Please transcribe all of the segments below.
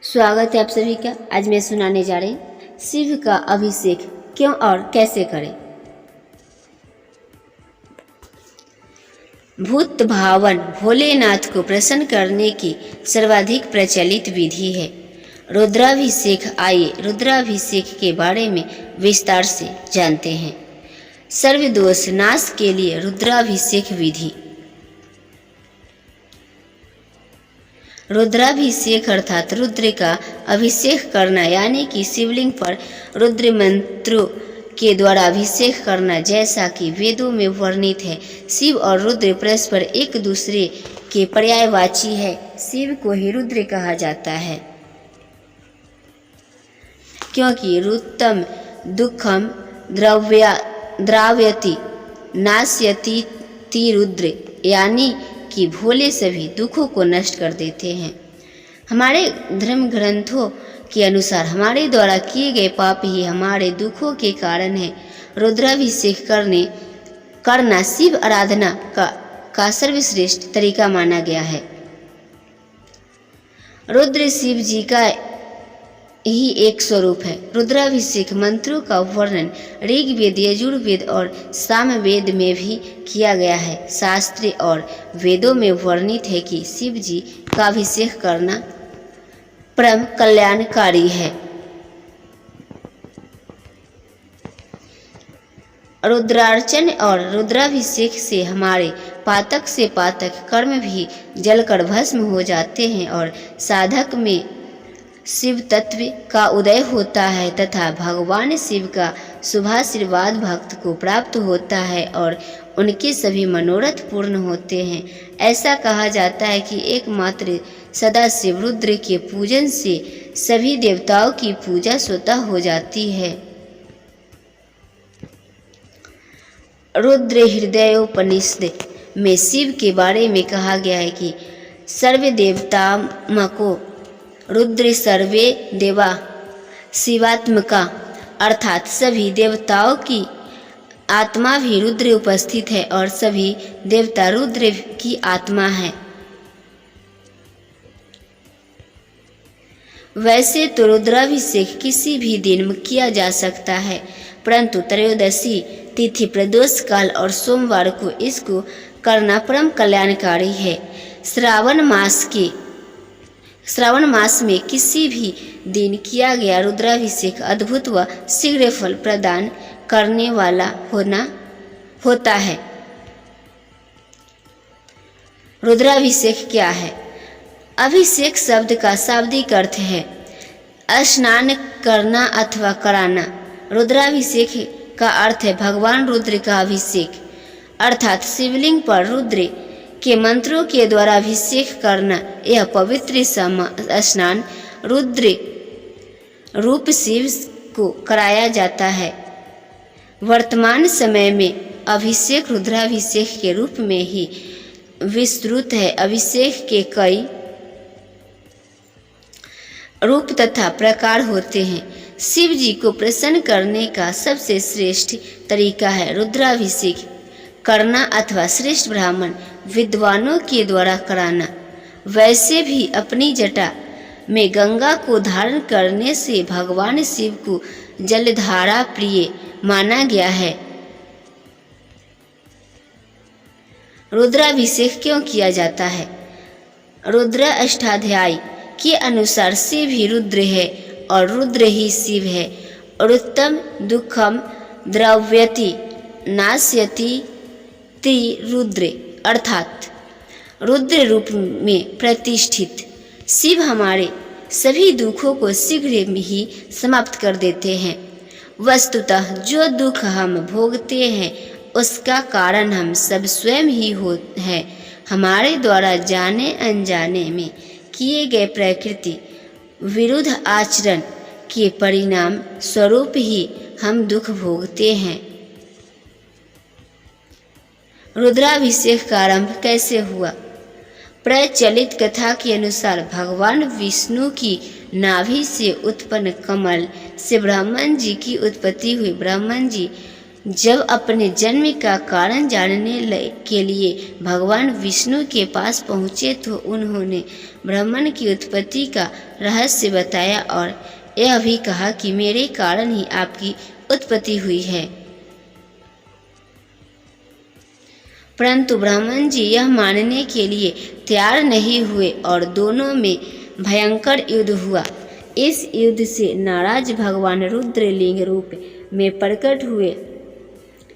स्वागत है आप सभी का। आज मैं सुनाने जा रही शिव का अभिषेक क्यों और कैसे करें। भूत भावन भोलेनाथ को प्रसन्न करने की सर्वाधिक प्रचलित विधि है रुद्राभिषेक। आइए रुद्राभिषेक के बारे में विस्तार से जानते हैं। सर्वदोष नाश के लिए रुद्राभिषेक विधि। रुद्राभिषेक अर्थात रुद्र का अभिषेक करना, यानी कि शिवलिंग पर रुद्र मंत्रों के द्वारा अभिषेक करना, जैसा कि वेदों में वर्णित है। शिव और रुद्र परस्पर एक दूसरे के पर्यायवाची है। शिव को ही रुद्र कहा जाता है क्योंकि रुतम दुखम द्राव्यति नाश्यति ति रुद्र, यानी कि भोले सभी दुखों को नष्ट कर देते हैं। हमारे धर्म ग्रंथों के अनुसार हमारे द्वारा किए गए पाप ही हमारे दुखों के कारण है। रुद्राभिषेक करना शिव आराधना का सर्वश्रेष्ठ तरीका माना गया है। रुद्र शिव जी का ही एक स्वरूप है। रुद्राभिषेक मंत्रों का वर्णन ऋग्वेद, यजुर्वेद और सामवेद में भी किया गया है। शास्त्र और वेदों में वर्णित है कि शिव जी का अभिषेक करना परम कल्याणकारी है। रुद्रार्चन और रुद्राभिषेक से हमारे पातक से पातक कर्म भी जलकर भस्म हो जाते हैं और साधक में शिव तत्व का उदय होता है तथा भगवान शिव का शुभाशीर्वाद भक्त को प्राप्त होता है और उनके सभी मनोरथ पूर्ण होते हैं। ऐसा कहा जाता है कि एकमात्र सदाशिव रुद्र के पूजन से सभी देवताओं की पूजा स्वतः हो जाती है। रुद्र हृदयोपनिषद में शिव के बारे में कहा गया है कि सर्व देवतामको रुद्र सर्वे देवा शिवात्मका, अर्थात सभी देवताओं की आत्मा भी रुद्र उपस्थित है और सभी देवता रुद्र की आत्मा है। वैसे तो रुद्राभिषेक किसी भी दिन किया जा सकता है, परंतु त्रयोदशी तिथि, प्रदोष काल और सोमवार को इसको करना परम कल्याणकारी है। श्रावण मास में किसी भी दिन किया गया रुद्राभिषेक अद्भुत व शीघ्र फल प्रदान करने वाला होता है। रुद्राभिषेक क्या है? अभिषेक शब्द का शाब्दिक अर्थ है स्नान करना अथवा कराना। रुद्राभिषेक का अर्थ है भगवान रुद्र का अभिषेक, अर्थात शिवलिंग पर रुद्र के मंत्रों के द्वारा अभिषेक करना। यह पवित्र स्नान रुद्र रूप शिव को कराया जाता है। वर्तमान समय में अभिषेक रुद्राभिषेक के रूप में ही विस्तृत है। अभिषेक के कई रूप तथा प्रकार होते हैं। शिव जी को प्रसन्न करने का सबसे श्रेष्ठ तरीका है रुद्राभिषेक करना अथवा श्रेष्ठ ब्राह्मण विद्वानों के द्वारा कराना। वैसे भी अपनी जटा में गंगा को धारण करने से भगवान शिव को जलधारा प्रिय माना गया है। रुद्राभिषेक क्यों किया जाता है? रुद्र अष्टाध्यायी के अनुसार शिव ही रुद्र है और रुद्र ही शिव है। रुतम दुखम द्रव्यति नाश्यति ति रुद्र, अर्थात रुद्र रूप में प्रतिष्ठित शिव हमारे सभी दुखों को शीघ्र में ही समाप्त कर देते हैं। वस्तुतः जो दुख हम भोगते हैं उसका कारण हम सब स्वयं ही है। हमारे द्वारा जाने अनजाने में किए गए प्रकृति विरुद्ध आचरण के परिणाम स्वरूप ही हम दुख भोगते हैं। रुद्राभिषेक का आरंभ कैसे हुआ? प्रचलित कथा के अनुसार भगवान विष्णु की नाभि से उत्पन्न कमल से ब्रह्मन जी की उत्पत्ति हुई। ब्रह्मन जी जब अपने जन्म का कारण जानने के लिए भगवान विष्णु के पास पहुँचे तो उन्होंने ब्रह्मांड की उत्पत्ति का रहस्य बताया और यह भी कहा कि मेरे कारण ही आपकी उत्पत्ति हुई है। परंतु ब्रह्मन जी यह मानने के लिए तैयार नहीं हुए और दोनों में भयंकर युद्ध हुआ। इस युद्ध से नाराज भगवान रुद्र लिंग रूप में प्रकट हुए।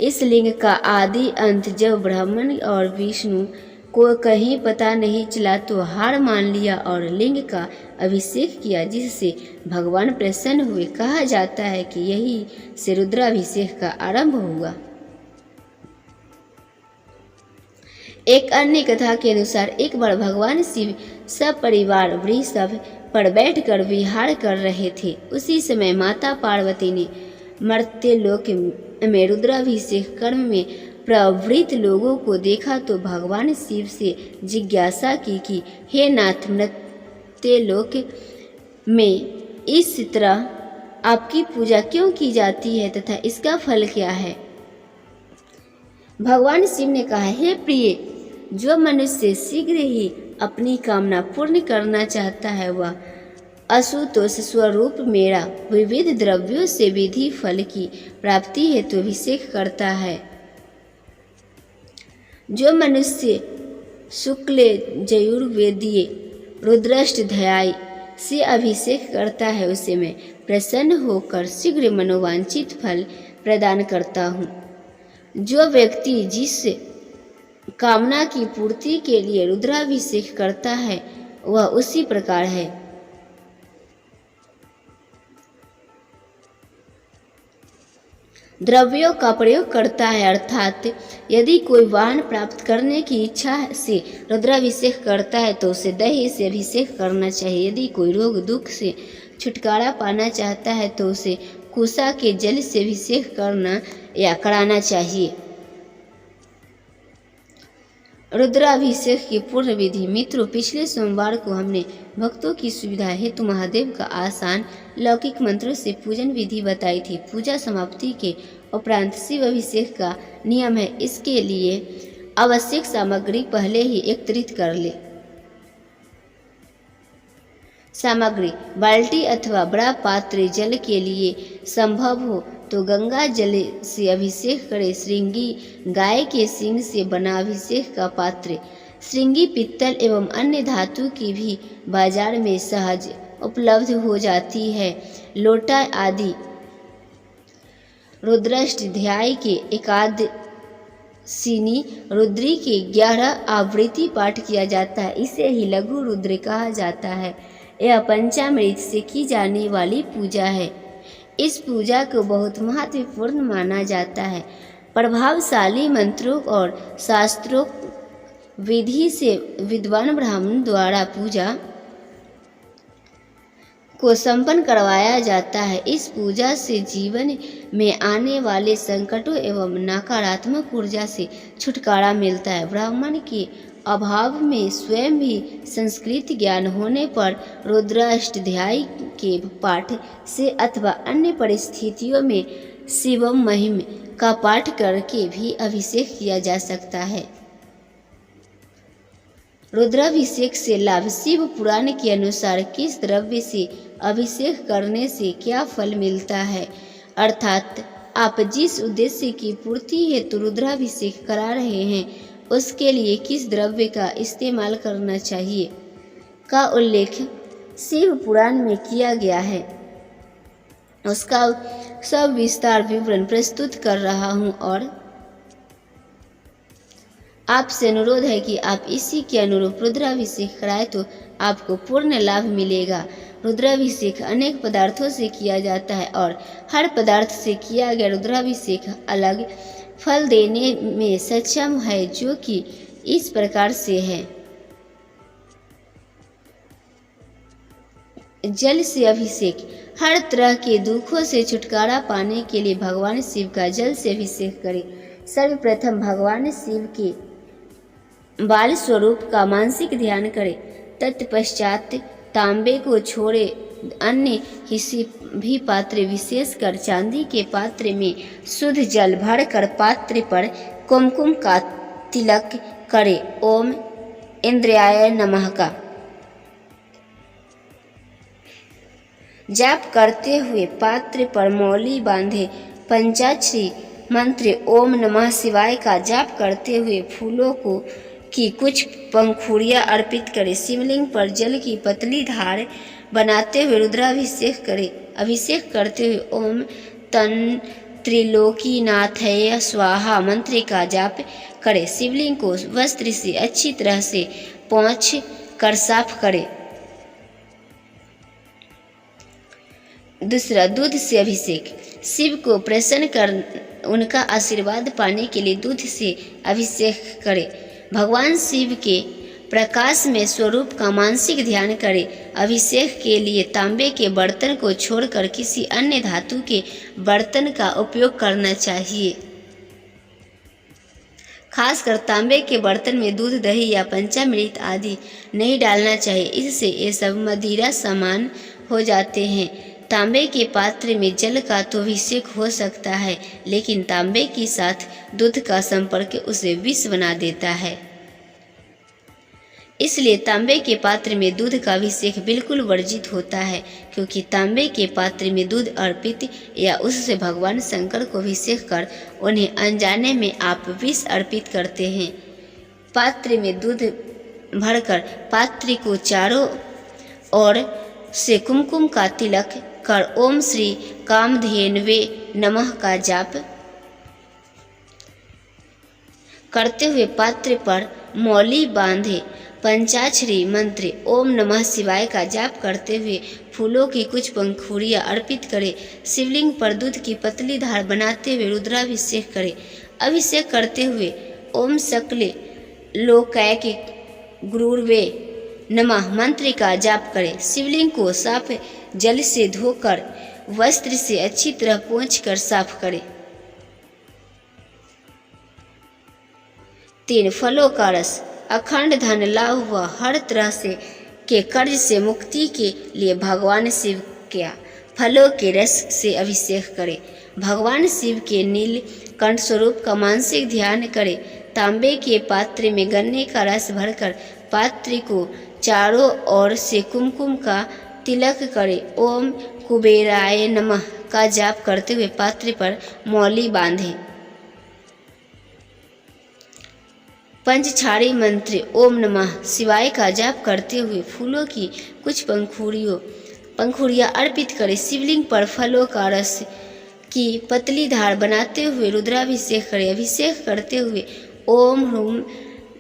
इस लिंग का आदि अंत जब ब्रह्मन और विष्णु को कहीं पता नहीं चला तो हार मान लिया और लिंग का अभिषेक किया, जिससे भगवान प्रसन्न हुए। कहा जाता है कि यही से रुद्राभिषेक का आरंभ हुआ। एक अन्य कथा के अनुसार एक बार भगवान शिव सब परिवार वृषभ पर बैठकर विहार कर रहे थे। उसी समय माता पार्वती ने मर्त्यलोक में रुद्राभिषेक कर्म में प्रवृत्त लोगों को देखा तो भगवान शिव से जिज्ञासा की कि हे नाथ, मर्त्यलोक में इस तरह आपकी पूजा क्यों की जाती है तथा इसका फल क्या है। भगवान शिव ने कहा, हे प्रिय, जो मनुष्य शीघ्र ही अपनी कामना पूर्ण करना चाहता है वह असुतोष स्वरूप मेरा विविध द्रव्यों से विधि फल की प्राप्ति हेतु अभिषेक करता है। जो मनुष्य शुक्ल यजुर्वेदीय रुद्राष्टध्यायी से अभिषेक करता है उसे मैं प्रसन्न होकर शीघ्र मनोवांछित फल प्रदान करता हूँ। जो व्यक्ति जिस कामना की पूर्ति के लिए रुद्राभिषेक करता है वह उसी प्रकार है। द्रव्यों का प्रयोग करता है, अर्थात यदि कोई वाहन प्राप्त करने की इच्छा से रुद्राभिषेक करता है तो उसे दही से अभिषेक करना चाहिए। यदि कोई रोग दुख से छुटकारा पाना चाहता है तो उसे कुशा के जल से अभिषेक करना या कराना चाहिए। रुद्राभिषेक की पूर्ण विधि। मित्रों, पिछले सोमवार को हमने भक्तों की सुविधा हेतु महादेव का आसान लौकिक मंत्रों से पूजन विधि बताई थी। पूजा समाप्ति के उपरांत शिव अभिषेक का नियम है। इसके लिए आवश्यक सामग्री पहले ही एकत्रित कर ले। सामग्री: बाल्टी अथवा बड़ा पात्र जल के लिए संभव हो तो गंगा जल से अभिषेक करें। श्रृंगी गाय के सींग से बना अभिषेक का पात्र। श्रृंगी पित्तल एवं अन्य धातु की भी बाजार में सहज उपलब्ध हो जाती है। लोटा आदि। रुद्राष्टध्याय के एकादशिनी रुद्री के 11 आवृत्ति पाठ किया जाता है। इसे ही लघु रुद्र कहा जाता है। यह पंचामृत से की जाने वाली पूजा है। इस पूजा को बहुत महत्वपूर्ण माना जाता है। प्रभावशाली मंत्रों और शास्त्रों विधि से विद्वान ब्राह्मण द्वारा पूजा को संपन्न करवाया जाता है। इस पूजा से जीवन में आने वाले संकटों एवं नकारात्मक ऊर्जा से छुटकारा मिलता है। ब्राह्मण के अभाव में स्वयं भी संस्कृत ज्ञान होने पर रुद्राष्टध्याय के पाठ से अथवा अन्य परिस्थितियों में शिवम महिम का पाठ करके भी अभिषेक किया जा सकता है। रुद्राभिषेक से लाभ। शिव पुराण के अनुसार किस द्रव्य से अभिषेक करने से क्या फल मिलता है, अर्थात आप जिस उद्देश्य की पूर्ति हेतु रुद्राभिषेक करा रहे हैं उसके लिए किस द्रव्य का इस्तेमाल करना चाहिए का उल्लेख शिव पुराण में किया गया है। उसका सब विस्तार विवरण प्रस्तुत कर रहा हूँ और आपसे अनुरोध है कि आप इसी के अनुरूप रुद्राभिषेक कराएं तो आपको पूर्ण लाभ मिलेगा। रुद्राभिषेक अनेक पदार्थों से किया जाता है और हर पदार्थ से किया गया रुद्राभिषेक अलग फल देने में सक्षम है, जो कि इस प्रकार से है। जल से अभिषेक। हर तरह के दुखों से छुटकारा पाने के लिए भगवान शिव का जल से अभिषेक करें। सर्वप्रथम भगवान शिव के बाल स्वरूप का मानसिक ध्यान करें। तत्पश्चात तांबे को छोड़े अन्य किसी भी पात्र विशेषकर चांदी के पात्र में शुद्ध जल भरकर पात्र पर कुमकुम का तिलक करे। ओम इंद्रियाय नमः का जाप करते हुए पात्र पर मौली बांधे। पंचाक्षरी मंत्र ओम नमः शिवाय का जाप करते हुए फूलों की कुछ पंखुड़ियाँ अर्पित करें। शिवलिंग पर जल की पतली धार बनाते हुए रुद्राभिषेक करें। अभिषेक करते हुए ओम तन त्रिलोकीनाथय स्वाहा मंत्र का जाप करें। शिवलिंग को वस्त्र से अच्छी तरह से पोंछ कर साफ करें। दूसरा, दूध से अभिषेक। शिव को प्रसन्न कर उनका आशीर्वाद पाने के लिए दूध से अभिषेक करें। भगवान शिव के प्रकाश में स्वरूप का मानसिक ध्यान करें। अभिषेक के लिए तांबे के बर्तन को छोड़कर किसी अन्य धातु के बर्तन का उपयोग करना चाहिए। खासकर तांबे के बर्तन में दूध, दही या पंचामृत आदि नहीं डालना चाहिए, इससे ये सब मदिरा समान हो जाते हैं। तांबे के पात्र में जल का तो अभिषेक हो सकता है, लेकिन तांबे के साथ दूध का संपर्क उसे विष बना देता है। इसलिए तांबे के पात्र में दूध का अभिषेक बिल्कुल वर्जित होता है, क्योंकि तांबे के पात्र में दूध अर्पित या उससे भगवान शंकर को अभिषेक कर उन्हें अनजाने में आप विष अर्पित करते हैं। पात्र में दूध भरकर पात्र को चारों ओर से कुमकुम का तिलक कर ओम श्री कामधेनवे नमः का जाप करते हुए पात्र पर मौली बांधे। पंचाक्षरी मंत्र ओम नमः शिवाय का जाप करते हुए फूलों की कुछ पंखुड़ियाँ अर्पित करें। शिवलिंग पर दूध की पतली धार बनाते हुए रुद्राभिषेक करें। अभिषेक करते हुए ओम सकले लोकैक गुरुर्वे नमः मंत्र का जाप करें। शिवलिंग को साफ जल से धोकर वस्त्र से अच्छी तरह पोंछकर साफ करें। 3 फलों का रस। अखंड धन लाभ व हर तरह से के कर्ज से मुक्ति के लिए भगवान शिव के फलों के रस से अभिषेक करें। भगवान शिव के नीलकंठ स्वरूप का मानसिक ध्यान करें। तांबे के पात्र में गन्ने का रस भरकर पात्र को चारों ओर से कुमकुम का तिलक करें। ओम कुबेराय नमः का जाप करते हुए पात्र पर मौली बांधें। पंचछाड़ी मंत्र ओम नमः शिवाय का जाप करते हुए फूलों की कुछ पंखुड़ियाँ अर्पित करें। शिवलिंग पर फलों का रस की पतली धार बनाते हुए रुद्राभिषेक करें। अभिषेक करते हुए ओम ह्रूम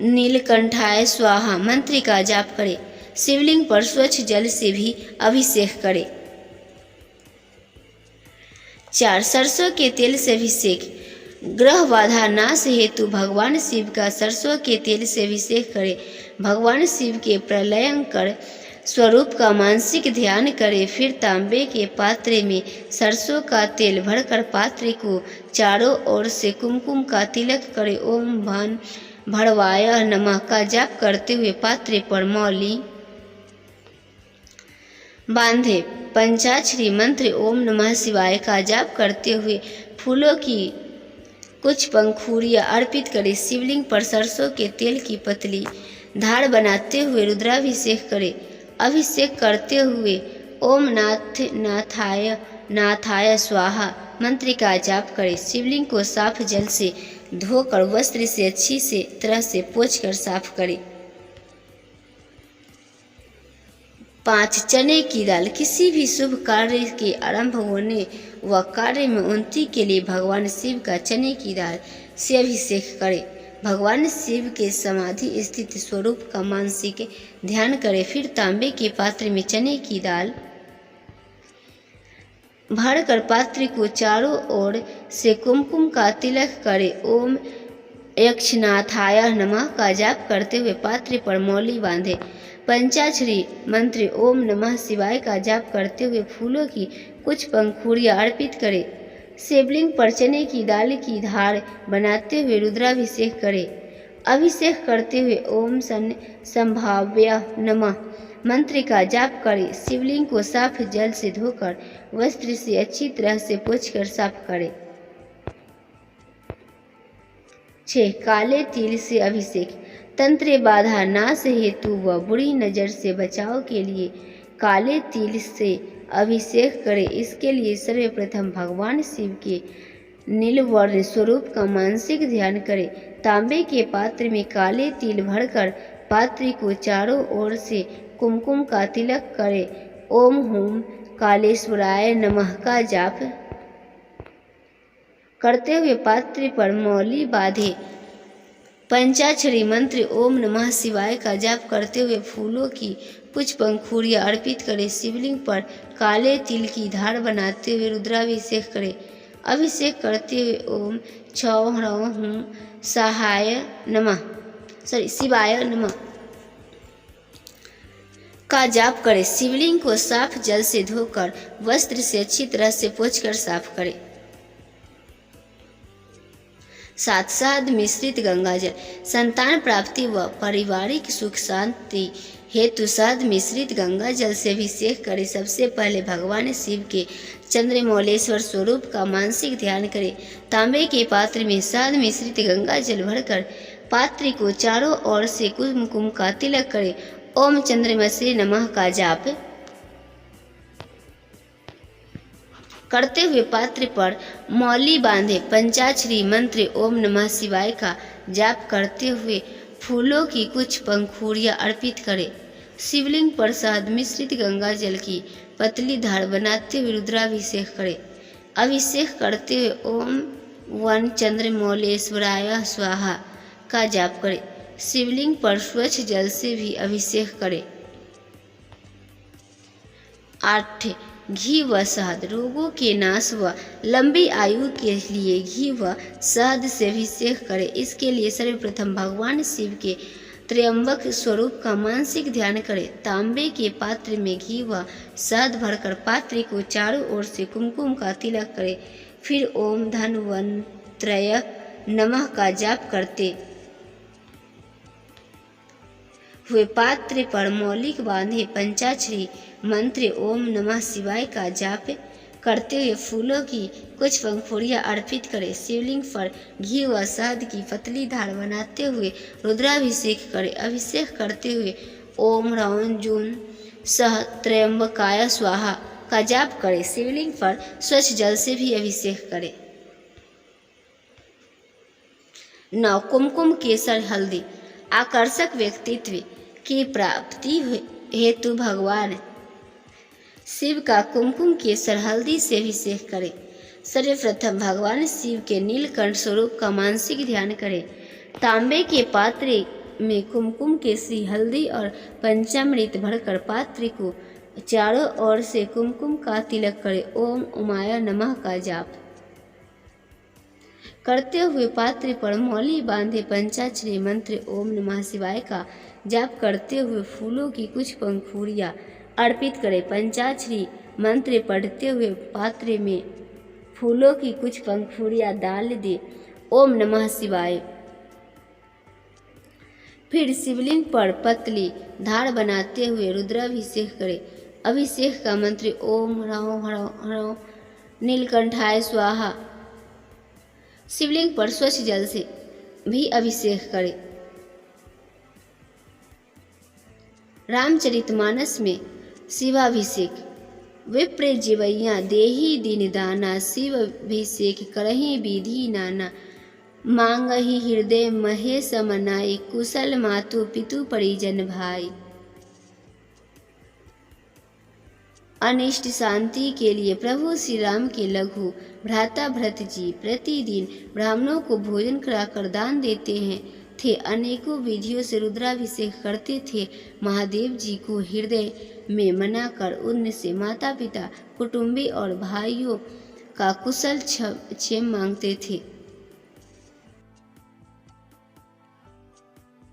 नीलकंठाय स्वाहा मंत्र का जाप करें। शिवलिंग पर स्वच्छ जल से भी अभिषेक करें। 4 सरसों के तेल से अभिषेक। ग्रह बाधा नाश हेतु भगवान शिव का सरसों के तेल से अभिषेक करें। भगवान शिव के प्रलयंकर स्वरूप का मानसिक ध्यान करें। फिर तांबे के पात्र में सरसों का तेल भरकर पात्र को चारों ओर से कुमकुम का तिलक करें। ओम भान भड़वाय नमः का जाप करते हुए पात्र पर मौली बांधे। पंचाक्षरी मंत्र ओम नमः शिवाय का जाप करते हुए फूलों की कुछ पंखुड़ियाँ अर्पित करें। शिवलिंग पर सरसों के तेल की पतली धार बनाते हुए रुद्राभिषेक करें। अभिषेक करते हुए ओम नाथाय स्वाहा मंत्र का जाप करें। शिवलिंग को साफ जल से धोकर वस्त्र से अच्छी से तरह से पोंछकर साफ करें। 5 चने की दाल। किसी भी शुभ कार्य के आरंभ होने व कार्य में उन्नति के लिए भगवान शिव का चने की दाल से अभिषेक करें। भगवान शिव के समाधि स्थित स्वरूप का मानसिक ध्यान करें। फिर तांबे के पात्र में चने की दाल भरकर पात्र को चारों ओर से कुमकुम का तिलक करें। ओम यक्षनाथाय नमः का जाप करते हुए पात्र पर मौली बांधे। पंचाक्षरी मंत्र ओम नमः शिवाय का जाप करते हुए फूलों की कुछ पंखुड़ियाँ अर्पित करें। शिवलिंग पर चने की दाल की धार बनाते हुए रुद्राभिषेक करें। अभिषेक करते हुए ओम संभाव्य नमः मंत्र का जाप करें। शिवलिंग को साफ जल से धोकर वस्त्र से अच्छी तरह से पोंछकर साफ करें। 6. काले तिल से अभिषेक। तंत्र बाधा नाश हेतु व बुरी नज़र से बचाव के लिए काले तिल से अभिषेक करें। इसके लिए सर्वप्रथम भगवान शिव के नीलवर्ण स्वरूप का मानसिक ध्यान करें। तांबे के पात्र में काले तिल भरकर पात्र को चारों ओर से कुमकुम का तिलक करें। ओम हुम कालेश्वराय नमः का जाप करते हुए पात्र पर मौली बांधे। पंचाक्षरी मंत्र ओम नमः शिवाय का जाप करते हुए फूलों की कुछ पंखुड़ियाँ अर्पित करें। शिवलिंग पर काले तिल की धार बनाते हुए रुद्राभिषेक करें। अभिषेक करते हुए ओम छौ ह्रौं हुं शिवाय नमः का जाप करें। शिवलिंग को साफ जल से धोकर वस्त्र से अच्छी तरह से पोंछकर साफ करें। 7. शहद मिश्रित गंगाजल। संतान प्राप्ति व पारिवारिक सुख शांति हेतु शहद मिश्रित गंगाजल से अभिषेक करें। सबसे पहले भगवान शिव के चंद्रमौलेश्वर स्वरूप का मानसिक ध्यान करें। तांबे के पात्र में शहद मिश्रित गंगाजल भरकर पात्र को चारों ओर से कुमकुम का तिलक करें। ओम चंद्रमसे नमः का जाप करते हुए पात्र पर मौली बांधे। पंचाक्षरी मंत्र ओम नमः शिवाय का जाप करते हुए फूलों की कुछ पंखुड़ियाँ अर्पित करें। शिवलिंग पर शहद मिश्रित गंगा जल की पतली धार बनाते हुए रुद्राभिषेक करें। अभिषेक करते हुए ओम वन चंद्रमौलेश्वराय स्वाहा का जाप करें। शिवलिंग पर स्वच्छ जल से भी अभिषेक करें। 8. घी व शहद। रोगों के नाश व लंबी आयु के लिए घी व शहद से अभिषेक करें। इसके लिए सर्वप्रथम भगवान शिव के त्र्यंबक स्वरूप का मानसिक ध्यान करें। तांबे के पात्र में घी व शहद भरकर पात्र को चारों ओर से कुमकुम का तिलक करें। फिर ओम धन्वंतरय नमः का जाप करते हुए पात्र पर मौलिक बांधे। पंचाक्षरी मंत्र ओम नमः शिवाय का जाप करते हुए फूलों की कुछ पंखुड़ियाँ अर्पित करें। शिवलिंग पर घी व शहद की पतली धार बनाते हुए रुद्राभिषेक करें। अभिषेक करते हुए ओम ह्रौं जूं सह त्र्यंबकाय स्वाहा का जाप करें। शिवलिंग पर स्वच्छ जल से भी अभिषेक करें। 9. कुमकुम केसर हल्दी। आकर्षक व्यक्तित्व की प्राप्ति हेतु भगवान शिव का कुमकुम केसर हल्दी से अभिषेक करें। सर्वप्रथम भगवान शिव के नीलकंठ स्वरूप का मानसिक ध्यान करें। तांबे के पात्र में कुमकुम केसरी हल्दी और पंचामृत भरकर पात्र को चारों ओर से कुमकुम का तिलक करें। ओम उमाय नमः का जाप करते हुए पात्र पर मौली बांधे। पंचाक्षरी मंत्र ओम नमः शिवाय का जाप करते हुए फूलों की कुछ पंखुड़ियाँ अर्पित करें। पंचाक्षरी मंत्र पढ़ते हुए पात्र में फूलों की कुछ पंखुड़ियाँ डाल दे। ओम नमः शिवाय। फिर शिवलिंग पर पतली धार बनाते हुए रुद्राभिषेक करें। अभिषेक का मंत्र ओम ह्रौं ह्रौं ह्रौं नीलकंठाय स्वाहा। शिवलिंग पर स्वच्छ जल से भी अभिषेक करें। रामचरितमानस में शिवाभिषेक। विप्र जीवैया देहि दीन दाना, शिवाभिषेक करहि विधि नाना। मांगहि हृदय महेश मनाई, कुशल मातु पितु परिजन भाई। अनिष्ट शांति के लिए प्रभु श्री राम के लघु भ्राता भरत जी प्रतिदिन ब्राह्मणों को भोजन कराकर दान देते थे। अनेकों विधियों से रुद्राभिषेक करते थे। महादेव जी को हृदय में मनाकर उनसे माता पिता, कुटुंबी और भाइयों का कुशल क्षेम मांगते थे।